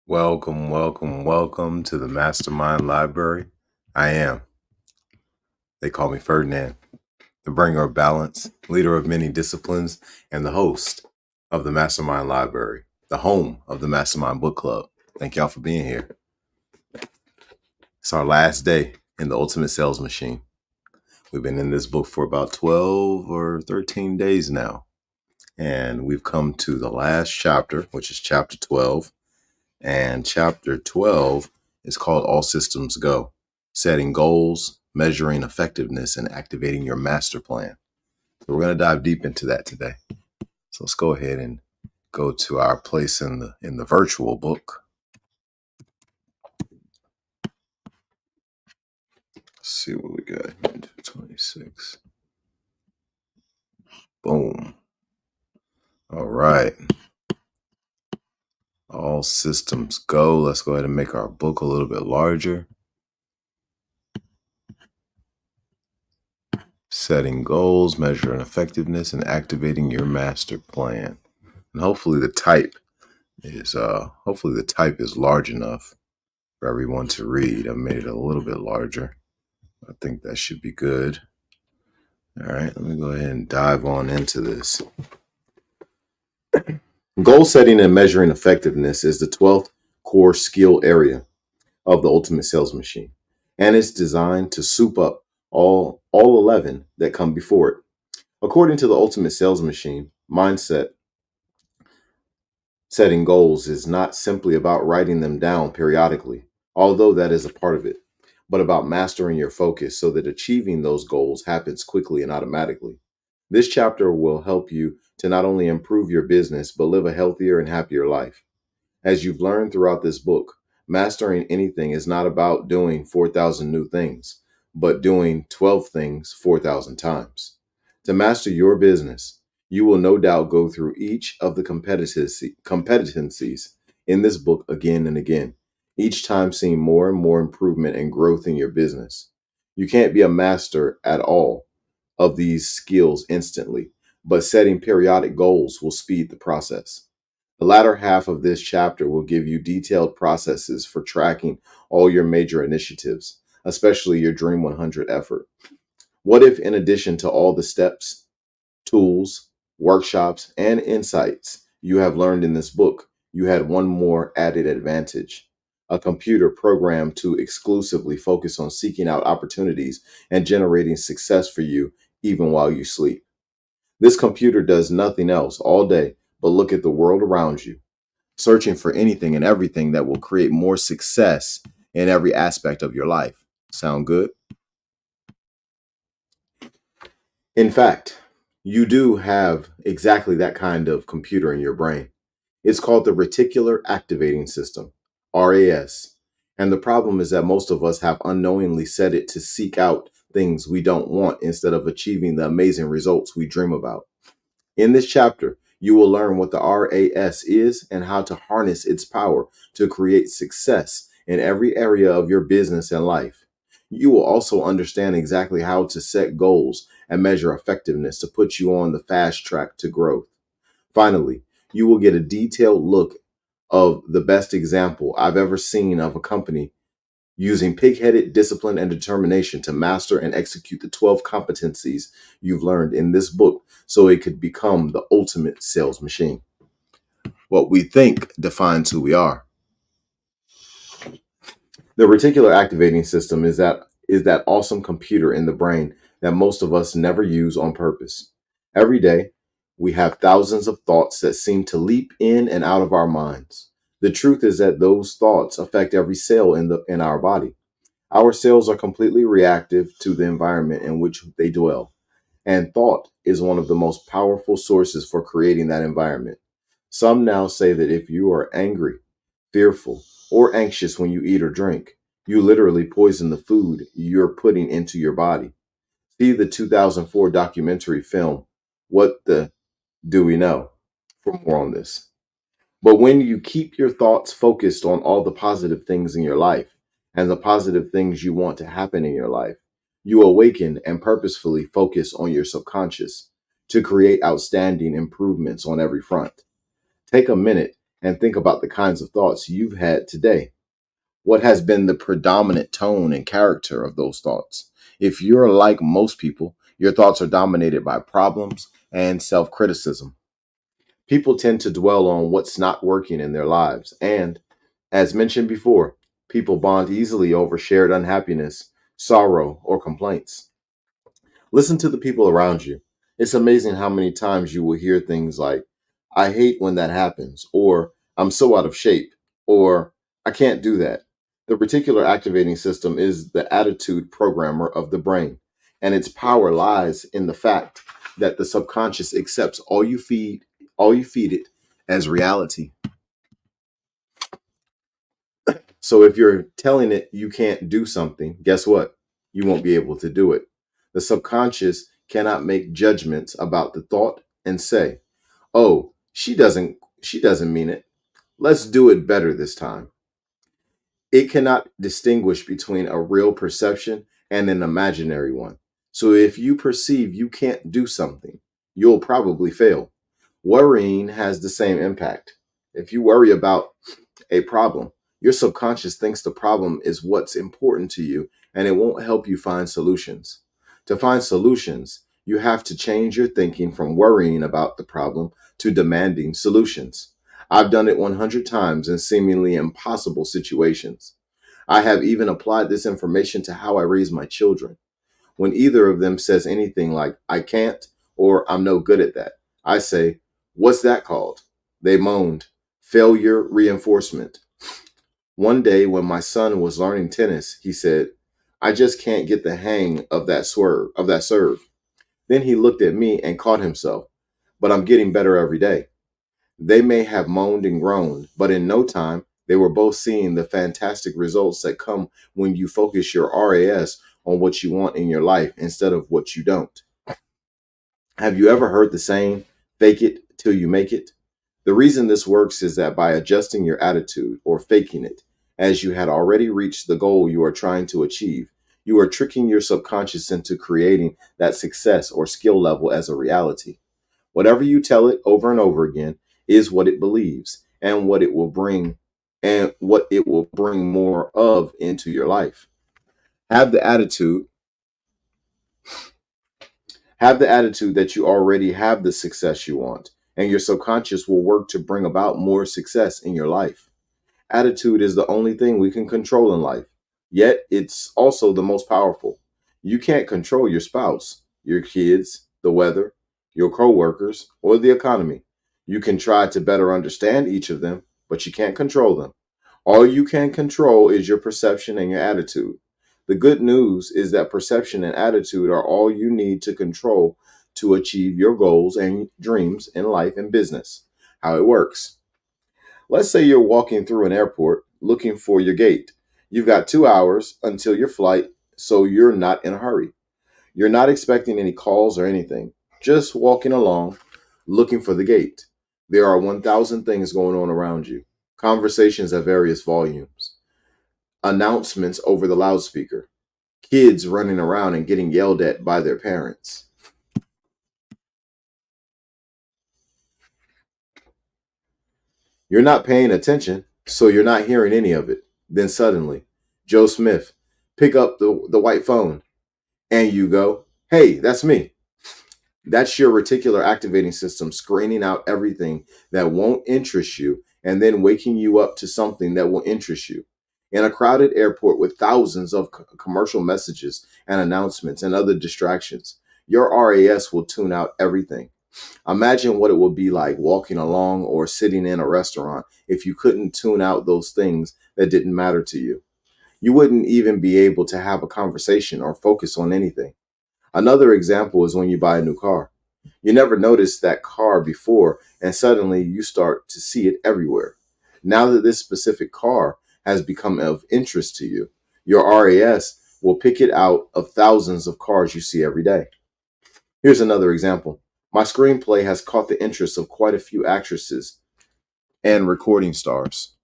Welcome to the MasterMind Library. I am. They call me Ferdinand, the bringer of balance, leader of many disciplines, and the host of the MasterMind Library, the home of the MasterMind Book Club. Thank y'all for being here. It's our last day in the Ultimate Sales Machine. We've been in this book for about 12 or 13 days now, and we've come to the last chapter, which is chapter 12. And chapter 12 is called All Systems Go, setting goals, measuring effectiveness, and activating your master plan. So we're going to dive deep into that today. So let's go ahead and go to our place in the virtual book. Let's see what we got here. 26. Boom. All right. All systems go. Let's go ahead and make our book a little bit larger. Setting goals, measuring effectiveness, and activating your master plan. And hopefully the type is large enough for everyone to read. I made it a little bit larger. I think that should be good. All right, let me go ahead and dive on into this. Goal setting and measuring effectiveness is the 12th core skill area of the Ultimate Sales Machine, and it's designed to soup up all 11 that come before it. According to the Ultimate Sales Machine, mindset setting goals is not simply about writing them down periodically, although that is a part of it, but about mastering your focus so that achieving those goals happens quickly and automatically. This chapter will help you to not only improve your business, but live a healthier and happier life. As you've learned throughout this book, mastering anything is not about doing 4,000 new things, but doing 12 things 4,000 times. To master your business, you will no doubt go through each of the competencies in this book again and again, each time seeing more and more improvement and growth in your business. You can't be a master at all of these skills instantly, but setting periodic goals will speed the process. The latter half of this chapter will give you detailed processes for tracking all your major initiatives, especially your Dream 100 effort. What if, in addition to all the steps, tools, workshops, and insights you have learned in this book, you had one more added advantage: a computer programmed to exclusively focus on seeking out opportunities and generating success for you even while you sleep. This computer does nothing else all day but look at the world around you, searching for anything and everything that will create more success in every aspect of your life. Sound good? In fact, you do have exactly that kind of computer in your brain. It's called the Reticular Activating System, RAS. And the problem is that most of us have unknowingly set it to seek out things we don't want instead of achieving the amazing results we dream about. In this chapter, you will learn what the RAS is and how to harness its power to create success in every area of your business and life. You will also understand exactly how to set goals and measure effectiveness to put you on the fast track to growth. Finally, you will get a detailed look of the best example I've ever seen of a company using pig-headed discipline and determination to master and execute the 12 competencies you've learned in this book so it could become the ultimate sales machine. What we think defines who we are. The reticular activating system is that awesome computer in the brain that most of us never use on purpose. Every day, we have thousands of thoughts that seem to leap in and out of our minds. The truth is that those thoughts affect every cell in our body. Our cells are completely reactive to the environment in which they dwell, and thought is one of the most powerful sources for creating that environment. Some now say that if you are angry, fearful, or anxious when you eat or drink, you literally poison the food you're putting into your body. See the 2004 documentary film, What the Do We Know, for more on this. But when you keep your thoughts focused on all the positive things in your life and the positive things you want to happen in your life, you awaken and purposefully focus on your subconscious to create outstanding improvements on every front. Take a minute and think about the kinds of thoughts you've had today. What has been the predominant tone and character of those thoughts? If you're like most people, your thoughts are dominated by problems and self criticism. People tend to dwell on what's not working in their lives. And, as mentioned before, people bond easily over shared unhappiness, sorrow, or complaints. Listen to the people around you. It's amazing how many times you will hear things like, I hate when that happens, or I'm so out of shape, or I can't do that. The reticular activating system is the attitude programmer of the brain, and its power lies in the fact that the subconscious accepts all you feed it as reality. So if you're telling it you can't do something, guess what? You won't be able to do it. The subconscious cannot make judgments about the thought and say, "Oh, she doesn't mean it. Let's do it better this time." It cannot distinguish between a real perception and an imaginary one. So if you perceive you can't do something, you'll probably fail. Worrying has the same impact. If you worry about a problem, your subconscious thinks the problem is what's important to you and it won't help you find solutions. To find solutions, you have to change your thinking from worrying about the problem to demanding solutions. I've done it 100 times in seemingly impossible situations. I have even applied this information to how I raise my children. When either of them says anything like, I can't, or I'm no good at that, I say, what's that called? They moaned, failure reinforcement. One day when my son was learning tennis, he said, I just can't get the hang of that serve. Then he looked at me and caught himself, but I'm getting better every day. They may have moaned and groaned, but in no time, they were both seeing the fantastic results that come when you focus your RAS on what you want in your life instead of what you don't. Have you ever heard the saying, fake it till you make it? The reason this works is that by adjusting your attitude or faking it, as you had already reached the goal you are trying to achieve, you are tricking your subconscious into creating that success or skill level as a reality. Whatever you tell it over and over again is what it believes and what it will bring more of into your life. Have the attitude Have the attitude that you already have the success you want, and your subconscious will work to bring about more success in your life. Attitude is the only thing we can control in life, yet it's also the most powerful. You can't control your spouse, your kids, the weather, your coworkers, or the economy. You can try to better understand each of them, but you can't control them. All you can control is your perception and your attitude. The good news is that perception and attitude are all you need to control to achieve your goals and dreams in life and business. How it works. Let's say you're walking through an airport looking for your gate. You've got 2 hours until your flight, so you're not in a hurry. You're not expecting any calls or anything, just walking along looking for the gate. There are 1,000 things going on around you, conversations at various volumes, announcements over the loudspeaker, kids running around and getting yelled at by their parents. You're not paying attention, so you're not hearing any of it. Then suddenly, Joe Smith, pick up the white phone, and you go, hey, that's me. That's your reticular activating system screening out everything that won't interest you and then waking you up to something that will interest you. In a crowded airport with thousands of commercial messages and announcements and other distractions, your RAS will tune out everything. Imagine what it would be like walking along or sitting in a restaurant if you couldn't tune out those things that didn't matter to you. You wouldn't even be able to have a conversation or focus on anything. Another example is when you buy a new car. You never noticed that car before, and suddenly you start to see it everywhere. Now that this specific car has become of interest to you, your RAS will pick it out of thousands of cars you see every day. Here's another example. My screenplay has caught the interest of quite a few actresses and recording stars.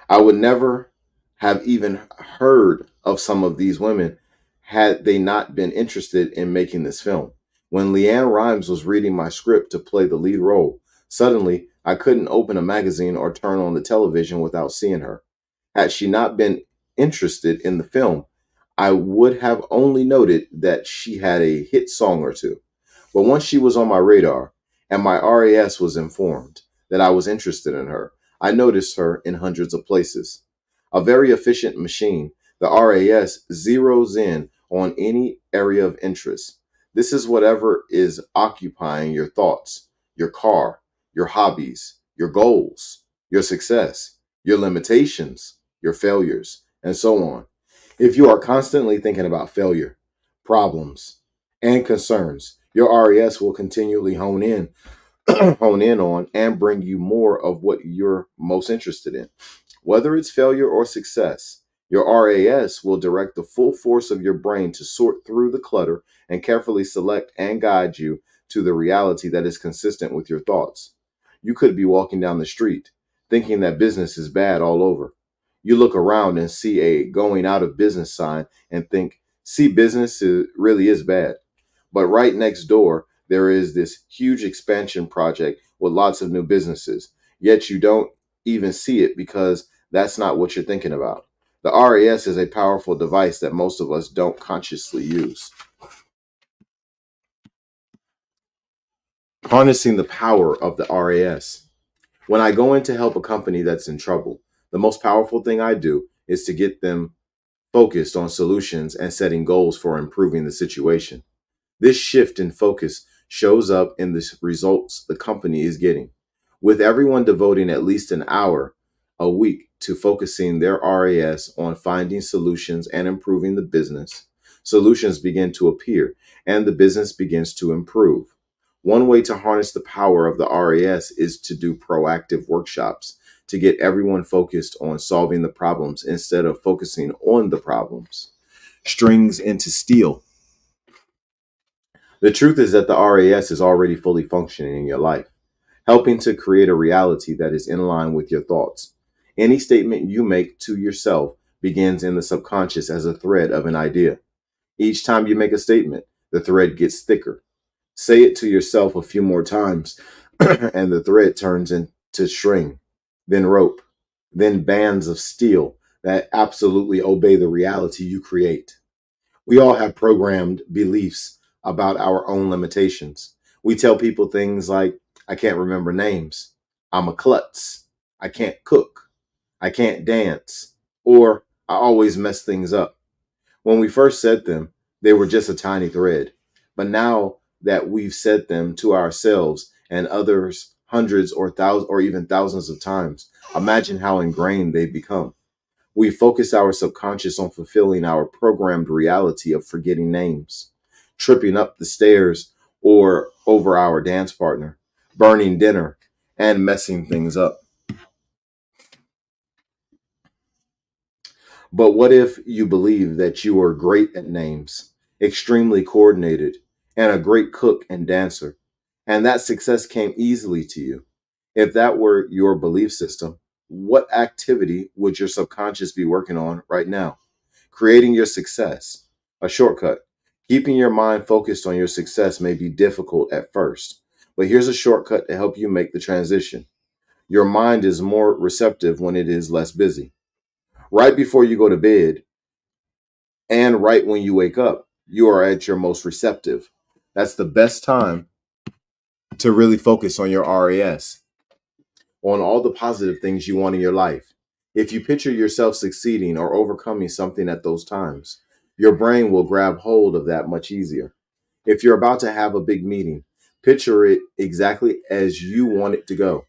I would never have even heard of some of these women had they not been interested in making this film. When Leanne Rhymes was reading my script to play the lead role, suddenly I couldn't open a magazine or turn on the television without seeing her. Had she not been interested in the film, I would have only noted that she had a hit song or two. But once she was on my radar and my RAS was informed that I was interested in her, I noticed her in hundreds of places. A very efficient machine, the RAS zeroes in on any area of interest. This is whatever is occupying your thoughts, your car, your hobbies, your goals, your success, your limitations, your failures, and so on. If you are constantly thinking about failure, problems, and concerns, your RAS will continually hone in on and bring you more of what you're most interested in. Whether it's failure or success, your RAS will direct the full force of your brain to sort through the clutter and carefully select and guide you to the reality that is consistent with your thoughts. You could be walking down the street thinking that business is bad all over. You look around and see a going out of business sign and think, see, really is bad. But right next door, there is this huge expansion project with lots of new businesses. Yet you don't even see it because that's not what you're thinking about. The RAS is a powerful device that most of us don't consciously use. Harnessing the power of the RAS. When I go in to help a company that's in trouble, the most powerful thing I do is to get them focused on solutions and setting goals for improving the situation. This shift in focus shows up in the results the company is getting. With everyone devoting at least an hour a week to focusing their RAS on finding solutions and improving the business, solutions begin to appear and the business begins to improve. One way to harness the power of the RAS is to do proactive workshops to get everyone focused on solving the problems instead of focusing on the problems. Strings into steel. The truth is that the RAS is already fully functioning in your life, helping to create a reality that is in line with your thoughts. Any statement you make to yourself begins in the subconscious as a thread of an idea. Each time you make a statement, the thread gets thicker. Say it to yourself a few more times, and the thread turns into string, then rope, then bands of steel that absolutely obey the reality you create. We all have programmed beliefs about our own limitations. We tell people things like, I can't remember names, I'm a klutz, I can't cook, I can't dance, or I always mess things up. When we first said them, they were just a tiny thread. But now that we've said them to ourselves and others hundreds or thousands or even thousands of times, imagine how ingrained they've become. We focus our subconscious on fulfilling our programmed reality of forgetting names, tripping up the stairs or over our dance partner, burning dinner, and messing things up. But what if you believe that you are great at names, extremely coordinated, and a great cook and dancer, and that success came easily to you? If that were your belief system, what activity would your subconscious be working on right now? Creating your success. A shortcut. Keeping your mind focused on your success may be difficult at first, but here's a shortcut to help you make the transition. Your mind is more receptive when it is less busy. Right before you go to bed and right when you wake up, you are at your most receptive. That's the best time to really focus on your RAS, on all the positive things you want in your life. If you picture yourself succeeding or overcoming something at those times, your brain will grab hold of that much easier. If you're about to have a big meeting, picture it exactly as you want it to go.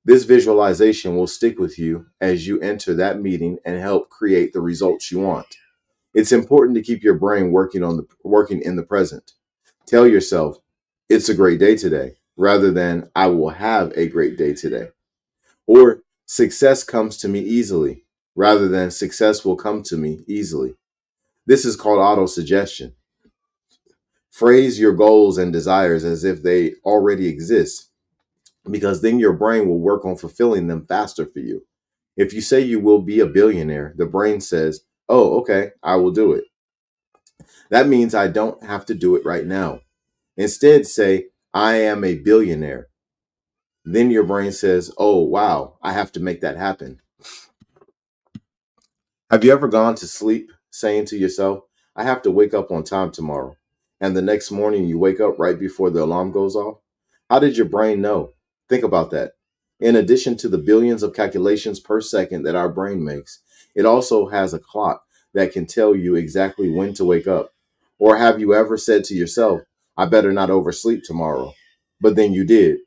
This visualization will stick with you as you enter that meeting and help create the results you want. It's important to keep your brain working in the present. Tell yourself, it's a great day today, rather than I will have a great day today. Or success comes to me easily, rather than success will come to me easily. This is called auto-suggestion. Phrase your goals and desires as if they already exist, because then your brain will work on fulfilling them faster for you. If you say you will be a billionaire, the brain says, oh, okay, I will do it. That means I don't have to do it right now. Instead, say, I am a billionaire. Then your brain says, oh, wow, I have to make that happen. Have you ever gone to sleep saying to yourself, I have to wake up on time tomorrow? And the next morning you wake up right before the alarm goes off? How did your brain know? Think about that. In addition to the billions of calculations per second that our brain makes, it also has a clock that can tell you exactly when to wake up. Or have you ever said to yourself, I better not oversleep tomorrow? But then you did.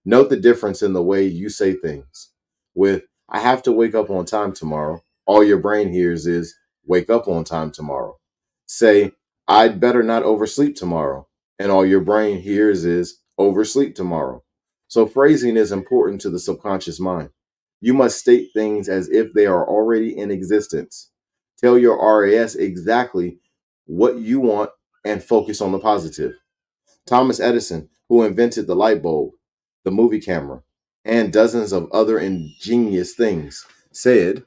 Note the difference in the way you say things. With, I have to wake up on time tomorrow, all your brain hears is, wake up on time tomorrow. Say, I'd better not oversleep tomorrow, and all your brain hears is, oversleep tomorrow. So phrasing is important to the subconscious mind. You must state things as if they are already in existence. Tell your RAS exactly what you want and focus on the positive. Thomas Edison, who invented the light bulb, the movie camera, and dozens of other ingenious things, said,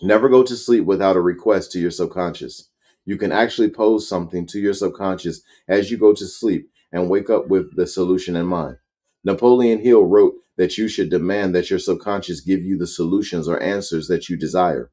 never go to sleep without a request to your subconscious. You can actually pose something to your subconscious as you go to sleep and wake up with the solution in mind. Napoleon Hill wrote that you should demand that your subconscious give you the solutions or answers that you desire.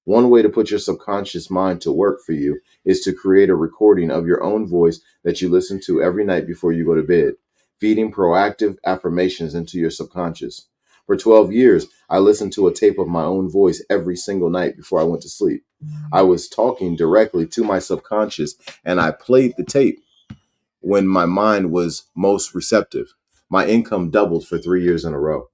One way to put your subconscious mind to work for you is to create a recording of your own voice that you listen to every night before you go to bed, feeding proactive affirmations into your subconscious. For 12 years, I listened to a tape of my own voice every single night before I went to sleep. I was talking directly to my subconscious, and I played the tape when my mind was most receptive. My income doubled for 3 years in a row.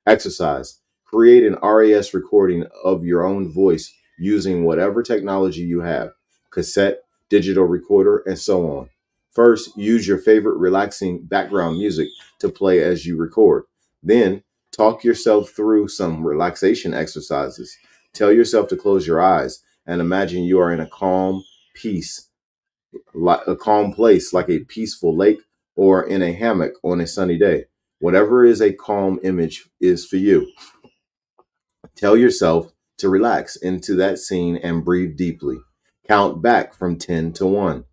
Exercise. Create an RAS recording of your own voice using whatever technology you have, cassette, digital recorder, and so on. First, use your favorite relaxing background music to play as you record. Then, talk yourself through some relaxation exercises. Tell yourself to close your eyes and imagine you are in a calm, peace, like a calm place like a peaceful lake or in a hammock on a sunny day. Whatever is a calm image is for you. Tell yourself to relax into that scene and breathe deeply. Count back from 10 to 1,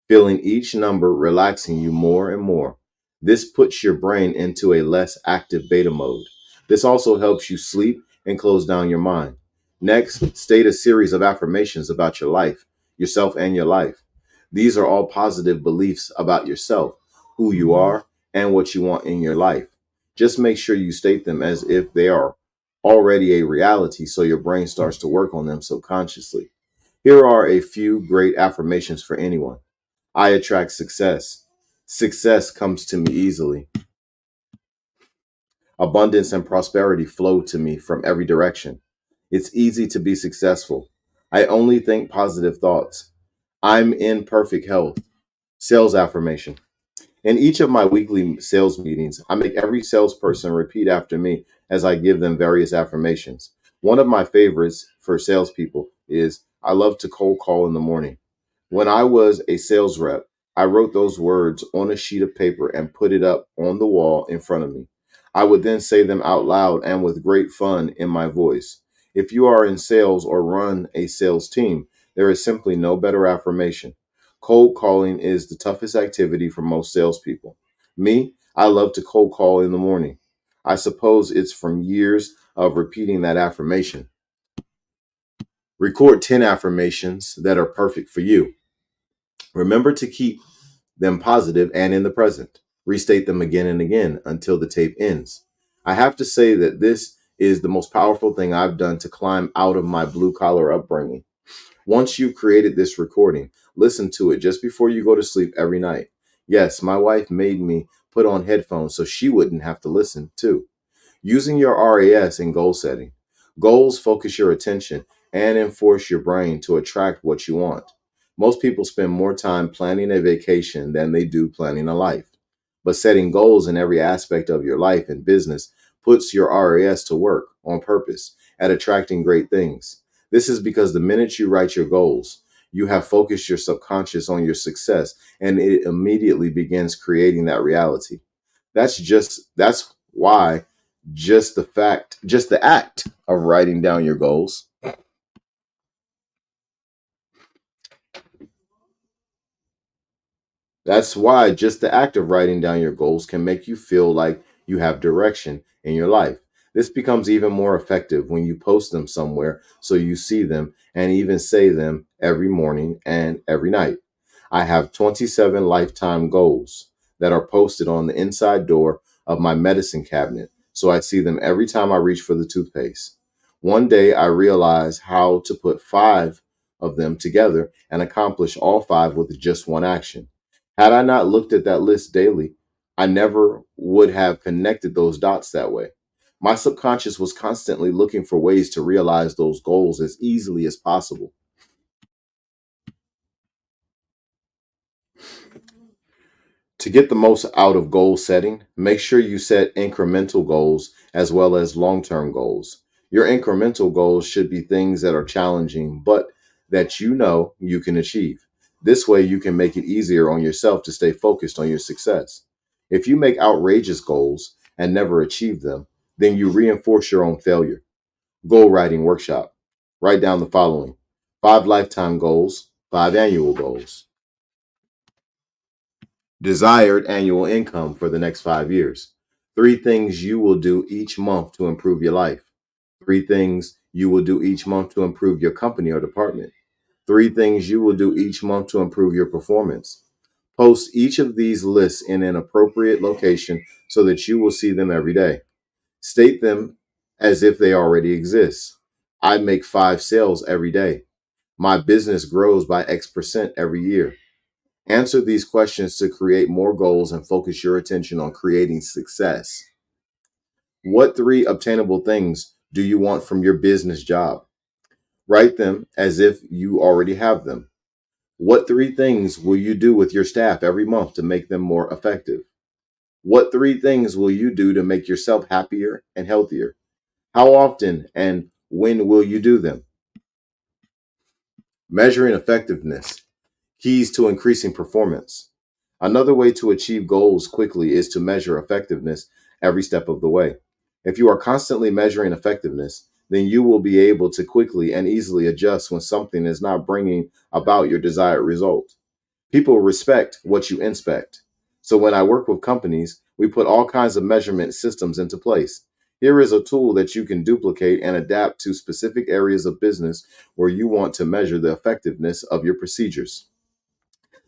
feeling each number relaxing you more and more. This puts your brain into a less active beta mode. This also helps you sleep and close down your mind. Next, state a series of affirmations about your life, yourself, and your life. These are all positive beliefs about yourself, who you are, and what you want in your life. Just make sure you state them as if they are already a reality so your brain starts to work on them subconsciously. Here are a few great affirmations for anyone. I attract success. Success comes to me easily. Abundance and prosperity flow to me from every direction. It's easy to be successful. I only think positive thoughts. I'm in perfect health. Sales affirmation. In each of my weekly sales meetings, I make every salesperson repeat after me as I give them various affirmations. One of my favorites for salespeople is I love to cold call in the morning. When I was a sales rep, I wrote those words on a sheet of paper and put it up on the wall in front of me. I would then say them out loud and with great fun in my voice. If you are in sales or run a sales team, there is simply no better affirmation. Cold calling is the toughest activity for most salespeople. Me, I love to cold call in the morning. I suppose it's from years of repeating that affirmation. Record 10 affirmations that are perfect for you. Remember to keep them positive and in the present. Restate them again and again until the tape ends. I have to say that this is the most powerful thing I've done to climb out of my blue collar upbringing. Once you've created this recording, listen to it just before you go to sleep every night. Yes, my wife made me put on headphones so she wouldn't have to listen too. Using your RAS in goal setting. Goals focus your attention and enforce your brain to attract what you want. Most people spend more time planning a vacation than they do planning a life. But setting goals in every aspect of your life and business puts your RAS to work on purpose at attracting great things. This is because the minute you write your goals, you have focused your subconscious on your success and it immediately begins creating that reality. That's why just the act of writing down your goals That's why just the act of writing down your goals can make you feel like you have direction in your life. This becomes even more effective when you post them somewhere so you see them and even say them every morning and every night. I have 27 lifetime goals that are posted on the inside door of my medicine cabinet, so I see them every time I reach for the toothpaste. One day I realized how to put five of them together and accomplish all five with just one action. Had I not looked at that list daily, I never would have connected those dots that way. My subconscious was constantly looking for ways to realize those goals as easily as possible. To get the most out of goal setting, make sure you set incremental goals as well as long term goals. Your incremental goals should be things that are challenging, but that you know you can achieve. This way, you can make it easier on yourself to stay focused on your success. If you make outrageous goals and never achieve them, then you reinforce your own failure. Goal writing workshop. Write down the following: five lifetime goals, five annual goals. Desired annual income for the next 5 years. Three things you will do each month to improve your life. Three things you will do each month to improve your company or department. Three things you will do each month to improve your performance. Post each of these lists in an appropriate location so that you will see them every day. State them as if they already exist. I make five sales every day. My business grows by X% every year. Answer these questions to create more goals and focus your attention on creating success. What three obtainable things do you want from your business job? Write them as if you already have them. What three things will you do with your staff every month to make them more effective? What three things will you do to make yourself happier and healthier? How often and when will you do them? Measuring effectiveness. Keys to increasing performance. Another way to achieve goals quickly is to measure effectiveness every step of the way. If you are constantly measuring effectiveness, then you will be able to quickly and easily adjust when something is not bringing about your desired result. People respect what you inspect. So when I work with companies, we put all kinds of measurement systems into place. Here is a tool that you can duplicate and adapt to specific areas of business where you want to measure the effectiveness of your procedures.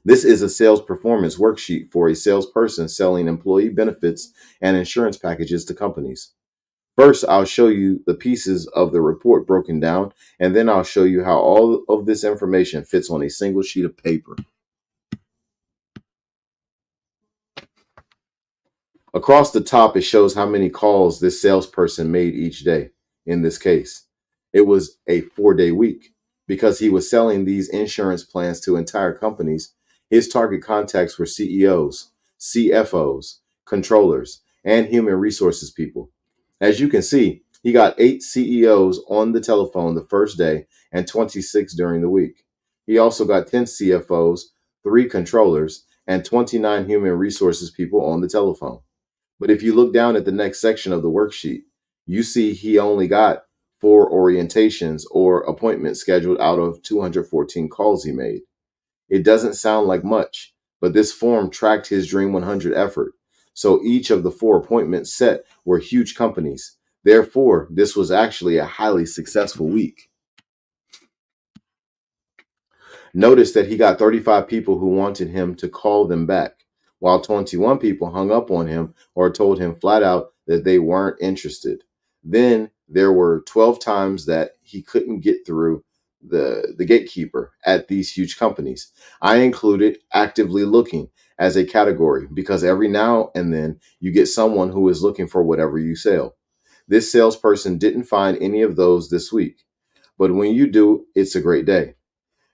This is a sales performance worksheet for a salesperson selling employee benefits and insurance packages to companies. First, I'll show you the pieces of the report broken down, and then I'll show you how all of this information fits on a single sheet of paper. Across the top, it shows how many calls this salesperson made each day. In this case, it was a 4-day week. Because he was selling these insurance plans to entire companies, his target contacts were CEOs, CFOs, controllers, and human resources people. As you can see, he got 8 CEOs on the telephone the first day and 26 during the week. He also got 10 CFOs, 3 controllers, and 29 human resources people on the telephone. But if you look down at the next section of the worksheet, you see he only got 4 orientations or appointments scheduled out of 214 calls he made. It doesn't sound like much, but this form tracked his Dream 100 effort. So each of the 4 appointments set were huge companies. Therefore, this was actually a highly successful week. Notice that he got 35 people who wanted him to call them back, while 21 people hung up on him or told him flat out that they weren't interested. Then there were 12 times that he couldn't get through the gatekeeper at these huge companies. I included actively looking as a category because every now and then you get someone who is looking for whatever you sell. This salesperson didn't find any of those this week, but when you do, it's a great day.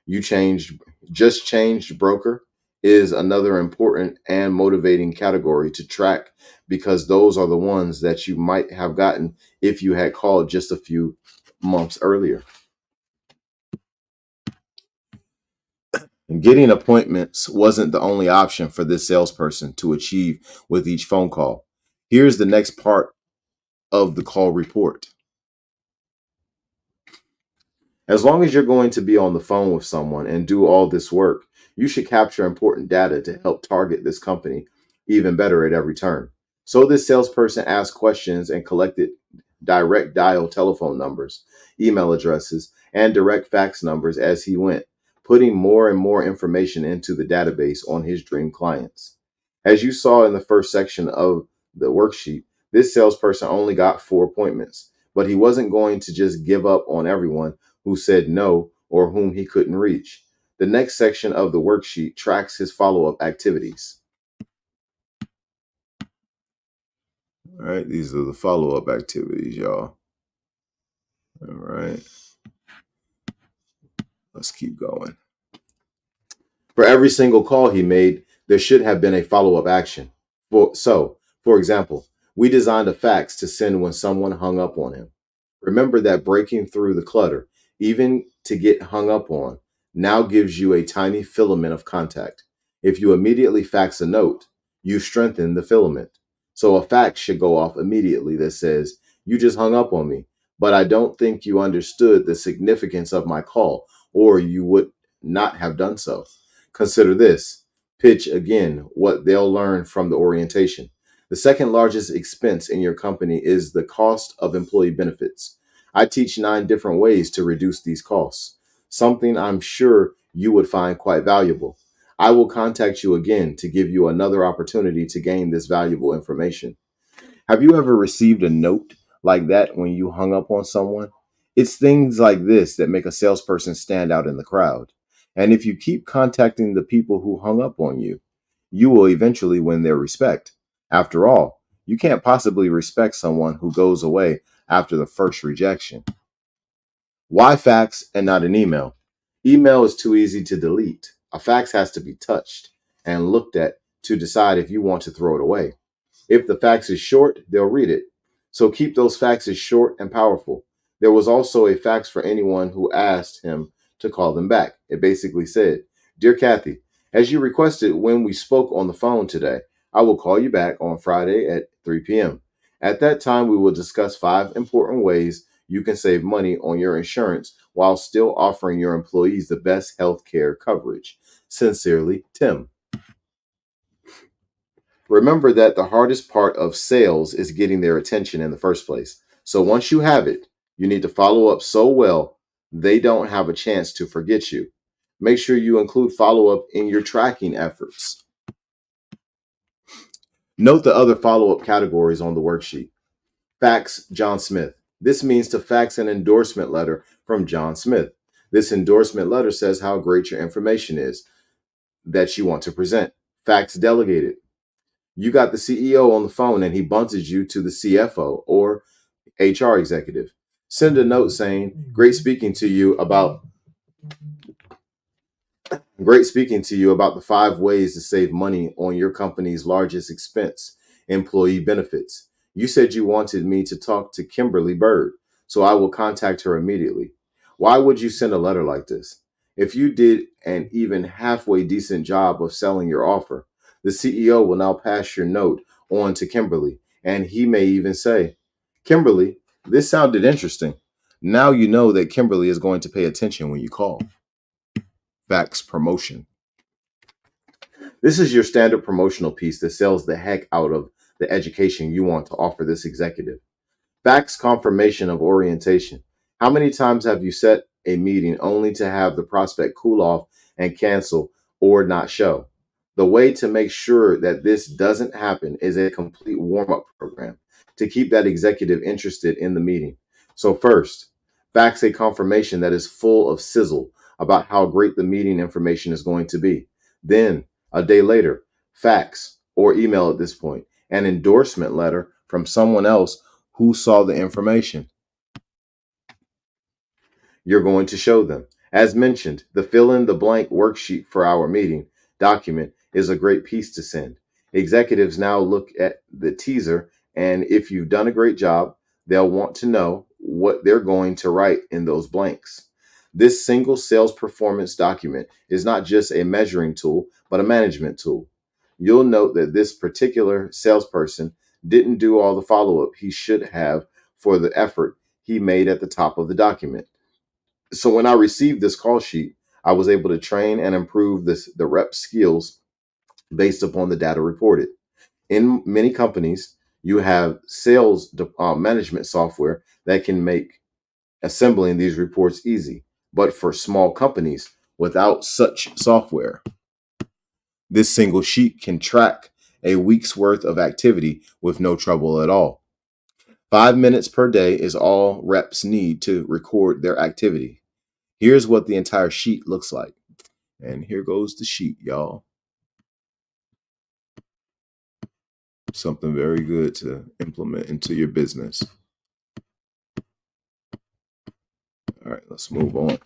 You changed, just changed broker is another important and motivating category to track because those are the ones that you might have gotten if you had called just a few months earlier. And getting appointments wasn't the only option for this salesperson to achieve with each phone call. Here's the next part of the call report. As long as you're going to be on the phone with someone and do all this work, You should capture important data to help target this company even better at every turn. So this salesperson asked questions and collected direct dial telephone numbers, email addresses, and direct fax numbers as he went, putting more and more information into the database on his dream clients. As you saw in the first section of the worksheet, this salesperson only got 4 appointments, but he wasn't going to just give up on everyone who said no or whom he couldn't reach. The next section of the worksheet tracks his follow up activities. All right, these are the follow up activities, y'all. All right, let's keep going. For every single call he made, there should have been a follow up action. For example, we designed a fax to send when someone hung up on him. Remember that breaking through the clutter, even to get hung up on, now gives you a tiny filament of contact. If you immediately fax a note, you strengthen the filament. So a fax should go off immediately that says, "You just hung up on me, but I don't think you understood the significance of my call, or you would not have done so." Consider this. Pitch again what they'll learn from the orientation. The second largest expense in your company is the cost of employee benefits. I teach 9 different ways to reduce these costs, something I'm sure you would find quite valuable. I will contact you again to give you another opportunity to gain this valuable information. Have you ever received a note like that when you hung up on someone? It's things like this that make a salesperson stand out in the crowd. And if you keep contacting the people who hung up on you, you will eventually win their respect. After all, you can't possibly respect someone who goes away after the first rejection. Why fax and not an email? Email is too easy to delete. A fax has to be touched and looked at to decide if you want to throw it away. If the fax is short, they'll read it. So keep those faxes short and powerful. There was also a fax for anyone who asked him to call them back. It basically said, "Dear Kathy, as you requested when we spoke on the phone today, I will call you back on Friday at 3 p.m. At that time, we will discuss 5 important ways you can save money on your insurance while still offering your employees the best health care coverage. Sincerely, Tim." Remember that the hardest part of sales is getting their attention in the first place. So once you have it, you need to follow up so well they don't have a chance to forget you. Make sure you include follow up in your tracking efforts. Note the other follow up categories on the worksheet. Fax John Smith. This means to fax an endorsement letter from John Smith. This endorsement letter says how great your information is that you want to present. Fax delegated. You got the CEO on the phone and he bunted you to the CFO or HR executive. Send a note saying, Great speaking to you about the 5 ways to save money on your company's largest expense, employee benefits. You said you wanted me to talk to Kimberly Bird, so I will contact her immediately. Why would you send a letter like this? If you did an even halfway decent job of selling your offer, the CEO will now pass your note on to Kimberly, and he may even say, "Kimberly, this sounded interesting." Now you know that Kimberly is going to pay attention when you call. Fax promotion. This is your standard promotional piece that sells the heck out of the education you want to offer this executive. Fax confirmation of orientation. How many times have you set a meeting only to have the prospect cool off and cancel or not show? The way to make sure that this doesn't happen is a complete warm up program to keep that executive interested in the meeting. So, first, fax a confirmation that is full of sizzle about how great the meeting information is going to be. Then, a day later, fax or email at this point an endorsement letter from someone else who saw the information you're going to show them. As mentioned, the fill in the blank worksheet for our meeting document is a great piece to send. Executives now look at the teaser, and if you've done a great job, they'll want to know what they're going to write in those blanks. This single sales performance document is not just a measuring tool, but a management tool. You'll note that this particular salesperson didn't do all the follow up he should have for the effort he made at the top of the document. So when I received this call sheet, I was able to train and improve the rep skills based upon the data reported. In many companies, you have sales management software that can make assembling these reports easy. But for small companies without such software, this single sheet can track a week's worth of activity with no trouble at all. 5 minutes per day is all reps need to record their activity. Here's what the entire sheet looks like. And here goes the sheet, y'all. Something very good to implement into your business. All right, let's move on.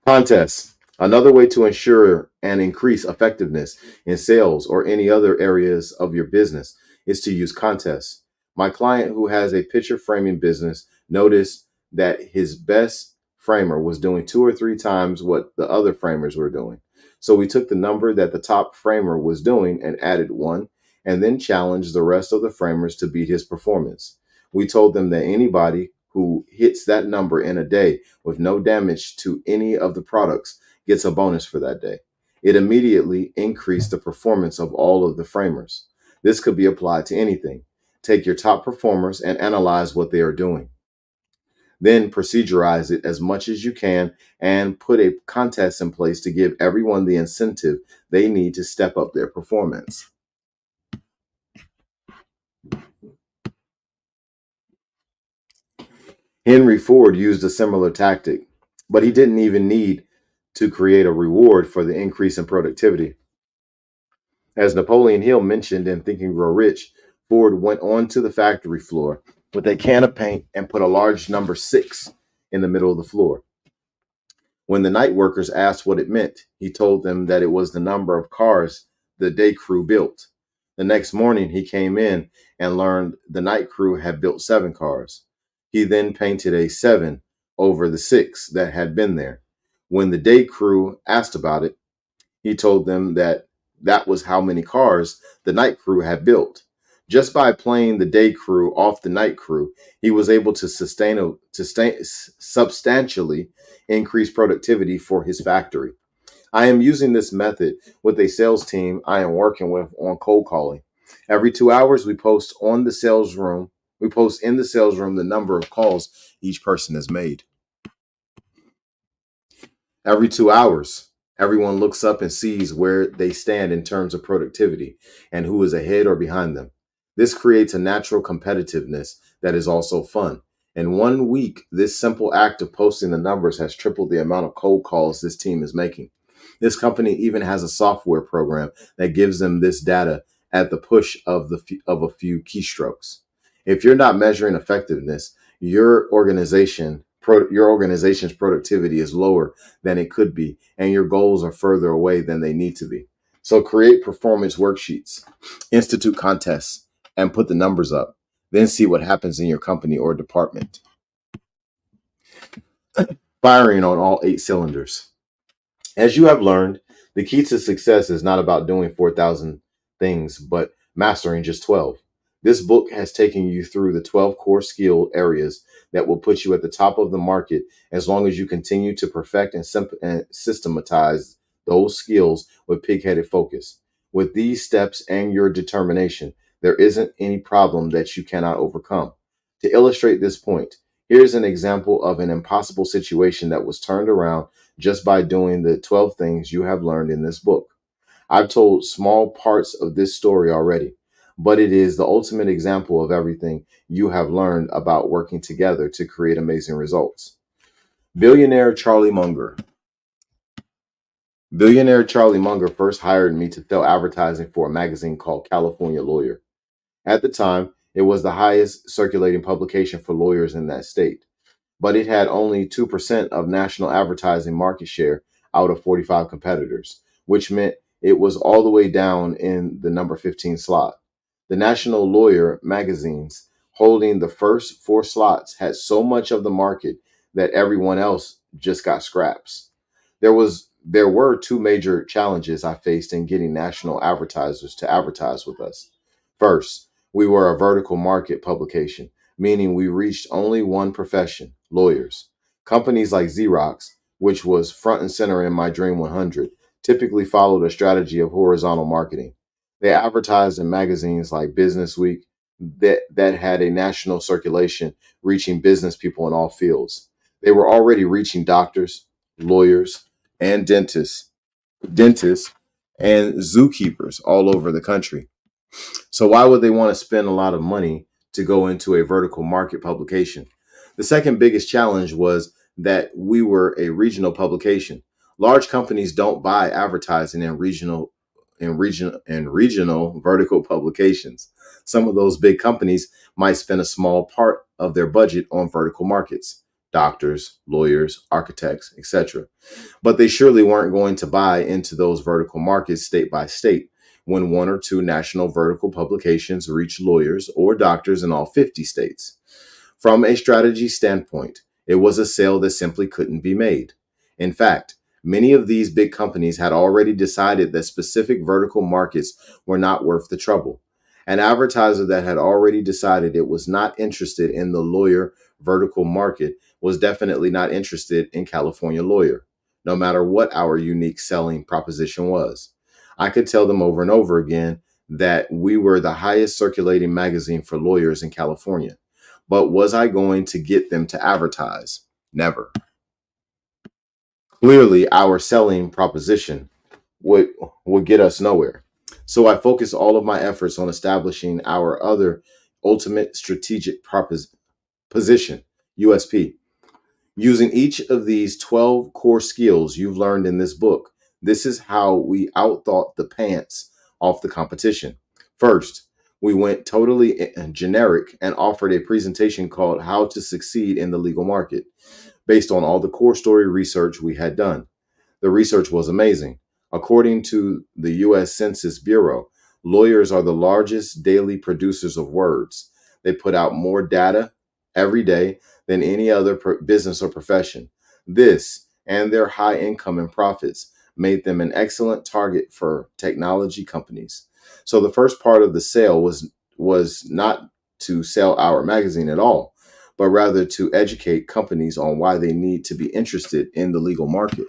Contests. Another way to ensure and increase effectiveness in sales or any other areas of your business is to use contests. My client, who has a picture framing business, noticed that his best framer was doing 2 or 3 times what the other framers were doing. So we took the number that the top framer was doing and added one, and then challenged the rest of the framers to beat his performance. We told them that anybody who hits that number in a day with no damage to any of the products gets a bonus for that day. It immediately increased the performance of all of the framers. This could be applied to anything. Take your top performers and analyze what they are doing. Then procedurize it as much as you can and put a contest in place to give everyone the incentive they need to step up their performance. Henry Ford used a similar tactic, but he didn't even need to create a reward for the increase in productivity. As Napoleon Hill mentioned in Think and Grow Rich, Ford went onto the factory floor with a can of paint and put a large number 6 in the middle of the floor. When the night workers asked what it meant, he told them that it was the number of cars the day crew built. The next morning, he came in and learned the night crew had built 7 cars. He then painted a 7 over the 6 that had been there. When the day crew asked about it, he told them that that was how many cars the night crew had built. Just by playing the day crew off the night crew, he was able to substantially increase productivity for his factory. I am using this method with a sales team I am working with on cold calling. Every 2 hours, we post on the sales room. We post in the sales room the number of calls each person has made. Every 2 hours, everyone looks up and sees where they stand in terms of productivity and who is ahead or behind them. This creates a natural competitiveness that is also fun. In 1 week, this simple act of posting the numbers has tripled the amount of cold calls this team is making. This company even has a software program that gives them this data at the push of a few keystrokes. If you're not measuring effectiveness, your organization's productivity is lower than it could be, and your goals are further away than they need to be. So create performance worksheets, institute contests, and put the numbers up. Then see what happens in your company or department. Firing on all 8 cylinders. As you have learned, the key to success is not about doing 4,000 things, but mastering just 12. This book has taken you through the 12 core skill areas that will put you at the top of the market as long as you continue to perfect and systematize those skills with pig-headed focus. With these steps and your determination, there isn't any problem that you cannot overcome. To illustrate this point, here's an example of an impossible situation that was turned around just by doing the 12 things you have learned in this book. I've told small parts of this story already, but it is the ultimate example of everything you have learned about working together to create amazing results. Billionaire Charlie Munger. Billionaire Charlie Munger first hired me to sell advertising for a magazine called California Lawyer. At the time, it was the highest circulating publication for lawyers in that state, but it had only 2% of national advertising market share out of 45 competitors, which meant it was all the way down in the number 15 slot. The National Lawyer magazines holding the first 4 slots had so much of the market that everyone else just got scraps. There were 2 major challenges I faced in getting national advertisers to advertise with us. First, we were a vertical market publication, meaning we reached only one profession, lawyers. Companies like Xerox, which was front and center in my Dream 100, typically followed a strategy of horizontal marketing. They advertised in magazines like Business Week that had a national circulation reaching business people in all fields. They were already reaching doctors, lawyers, and dentists and zookeepers all over the country. So why would they want to spend a lot of money to go into a vertical market publication? The second biggest challenge was that we were a regional publication. Large companies don't buy advertising in regional vertical publications. Some of those big companies might spend a small part of their budget on vertical markets, doctors, lawyers, architects, etc. But they surely weren't going to buy into those vertical markets state by state when one or two national vertical publications reach lawyers or doctors in all 50 states. From a strategy standpoint, it was a sale that simply couldn't be made. In fact, many of these big companies had already decided that specific vertical markets were not worth the trouble. An advertiser that had already decided it was not interested in the lawyer vertical market was definitely not interested in California lawyer, no matter what our unique selling proposition was. I could tell them over and over again that we were the highest circulating magazine for lawyers in California. But was I going to get them to advertise? Never. Clearly, our selling proposition would would get us nowhere. So I focused all of my efforts on establishing our other ultimate strategic position, USP. Using each of these 12 core skills you've learned in this book, this is how we outthought the pants off the competition. First, we went totally generic and offered a presentation called How to Succeed in the Legal Market, based on all the core story research we had done. The research was amazing. According to the US Census Bureau, lawyers are the largest daily producers of words. They put out more data every day than any other business or profession. This and their high income and profits made them an excellent target for technology companies. So the first part of the sale was not to sell our magazine at all, but rather to educate companies on why they need to be interested in the legal market.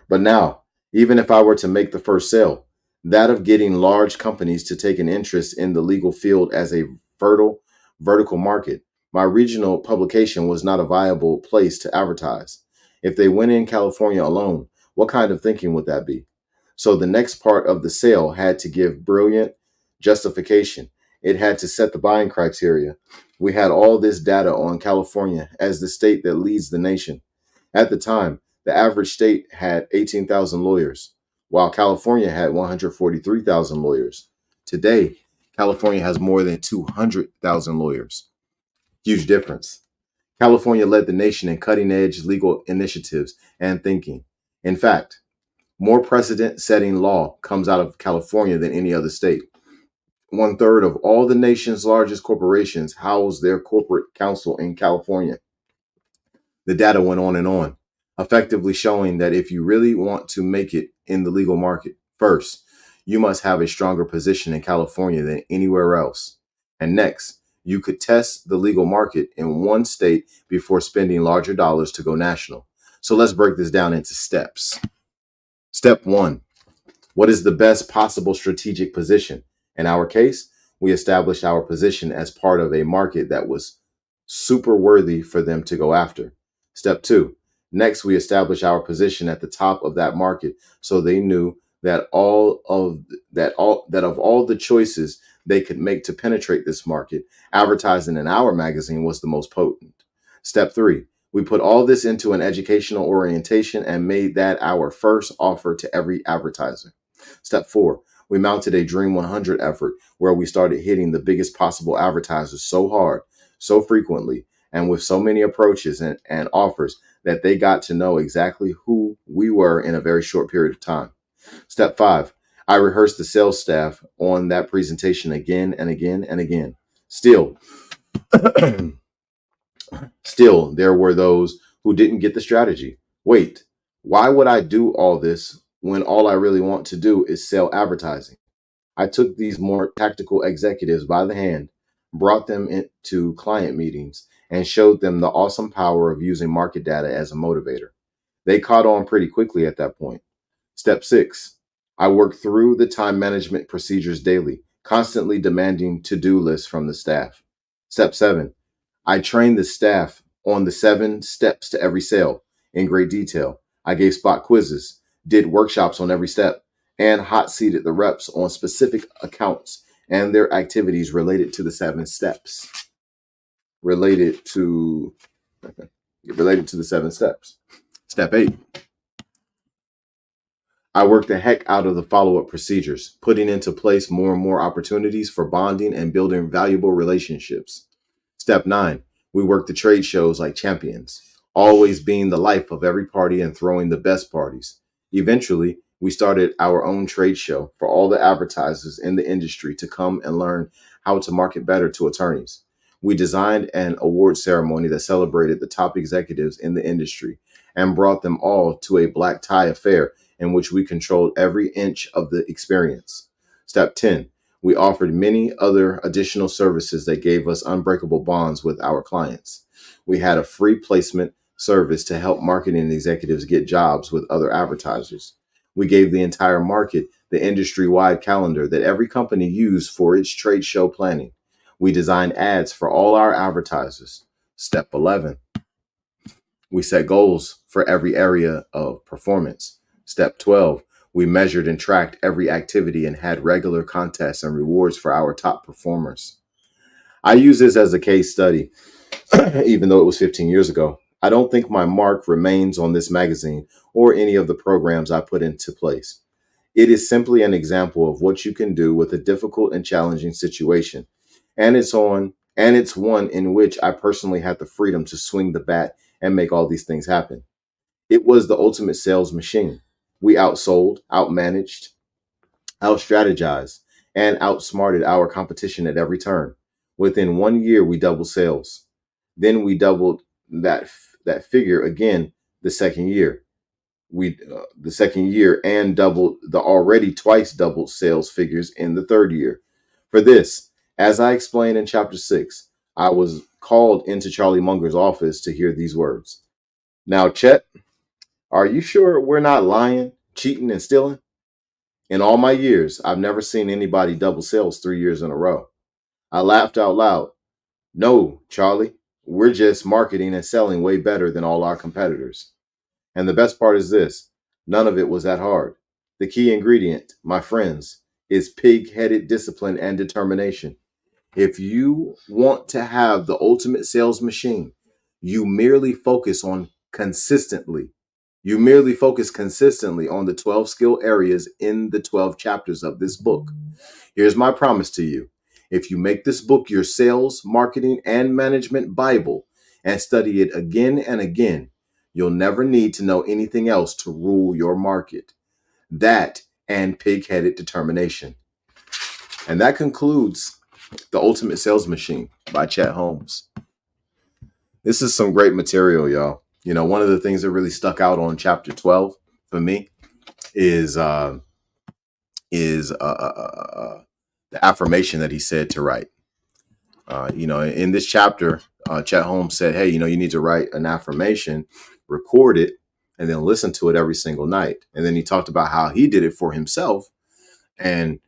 But now, even if I were to make the first sale, that of getting large companies to take an interest in the legal field as a vertical market, my regional publication was not a viable place to advertise. If they went in California alone, what kind of thinking would that be? So the next part of the sale had to give brilliant justification. It had to set the buying criteria. We had all this data on California as the state that leads the nation. At the time, the average state had 18,000 lawyers, while California had 143,000 lawyers. Today, California has more than 200,000 lawyers. Huge difference. California led the nation in cutting edge legal initiatives and thinking. In fact, more precedent setting law comes out of California than any other state. One third of all the nation's largest corporations house their corporate counsel in California. The data went on, effectively showing that if you really want to make it in the legal market, first, you must have a stronger position in California than anywhere else. And next, you could test the legal market in one state before spending larger dollars to go national. So let's break this down into steps. Step one, what is the best possible strategic position? In our case, we established our position as part of a market that was super worthy for them to go after. Step two, next we established our position at the top of that market so they knew that of all the choices they could make to penetrate this market, advertising in our magazine was the most potent. Step three, we put all this into an educational orientation and made that our first offer to every advertiser. Step four, we mounted a Dream 100 effort where we started hitting the biggest possible advertisers so hard, so frequently, and with so many approaches and offers that they got to know exactly who we were in a very short period of time. Step five, I rehearsed the sales staff on that presentation again and again and again. Still, Still, there were those who didn't get the strategy. Wait, why would I do all this when all I really want to do is sell advertising? I took these more tactical executives by the hand, brought them into client meetings, and showed them the awesome power of using market data as a motivator. They caught on pretty quickly at that point. Step 6, I worked through the time management procedures daily, constantly demanding to-do lists from the staff. Step 7, I trained the staff on the 7 steps to every sale in great detail. I gave spot quizzes, did workshops on every step, and hot seated the reps on specific accounts and their activities related to the 7 steps. Related to the 7 steps. Step 8, I worked the heck out of the follow-up procedures, putting into place more and more opportunities for bonding and building valuable relationships. Step 9, we worked the trade shows like champions, always being the life of every party and throwing the best parties. Eventually, we started our own trade show for all the advertisers in the industry to come and learn how to market better to attorneys. We designed an award ceremony that celebrated the top executives in the industry and brought them all to a black tie affair in which we controlled every inch of the experience. Step 10, we offered many other additional services that gave us unbreakable bonds with our clients. We had a free placement service to help marketing executives get jobs with other advertisers. We gave the entire market the industry-wide calendar that every company used for its trade show planning. We designed ads for all our advertisers. Step 11, we set goals for every area of performance. Step 12, we measured and tracked every activity and had regular contests and rewards for our top performers. I use this as a case study, even though it was 15 years ago. I don't think my mark remains on this magazine or any of the programs I put into place. It is simply an example of what you can do with a difficult and challenging situation. And it's one in which I personally had the freedom to swing the bat and make all these things happen. It was the ultimate sales machine. We outsold, outmanaged, outstrategized, and outsmarted our competition at every turn. Within 1 year, we doubled sales. Then we doubled that figure again the second year. The second year and doubled the already twice doubled sales figures in the third year. For this, as I explained in chapter 6, I was called into Charlie Munger's office to hear these words. Now, Chet, are you sure we're not lying, cheating, and stealing? In all my years, I've never seen anybody double sales 3 years in a row. I laughed out loud. No, Charlie, we're just marketing and selling way better than all our competitors. And the best part is this, none of it was that hard. The key ingredient, my friends, is pig-headed discipline and determination. If you want to have the ultimate sales machine, you merely focus consistently on the 12 skill areas in the 12 chapters of this book. Here's my promise to you. If you make this book your sales, marketing, and management Bible and study it again and again, you'll never need to know anything else to rule your market. That and pig-headed determination. And that concludes The Ultimate Sales Machine by Chet Holmes. This is some great material, y'all. You know, one of the things that really stuck out on chapter 12 for me is the affirmation that he said to write. In this chapter, Chet Holmes said, hey, you need to write an affirmation, record it, and then listen to it every single night. And then he talked about how he did it for himself. And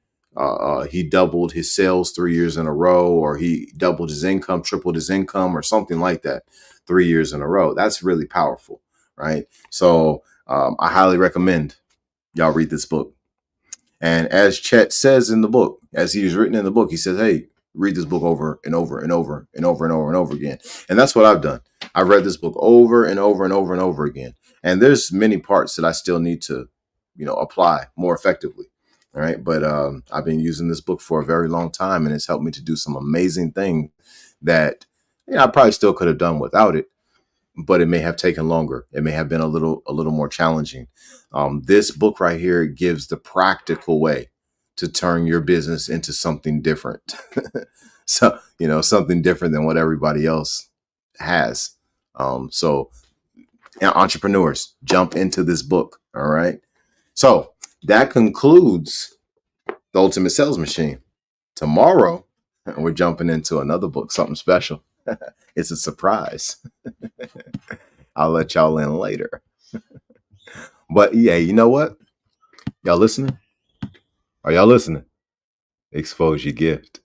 he doubled his sales 3 years in a row, or he doubled his income, tripled his income, or something like that 3 years in a row. That's really powerful, right? So I highly recommend y'all read this book. And as Chet says in the book, as he was written in the book, he says, hey, read this book over and over and over and over and over and over again. And that's what I've done. I've read this book over and over and over and over again. And there's many parts that I still need to, apply more effectively. All right. But I've been using this book for a very long time, and it's helped me to do some amazing things that I probably still could have done without it, but it may have taken longer. It may have been a little more challenging. This book right here gives the practical way to turn your business into something different. So, something different than what everybody else has. So entrepreneurs, jump into this book. All right. So that concludes The Ultimate Sales Machine. Tomorrow, we're jumping into another book, something special. It's a surprise. I'll let y'all in later. But yeah, you know what? Y'all listening? Are y'all listening? Expose your gift.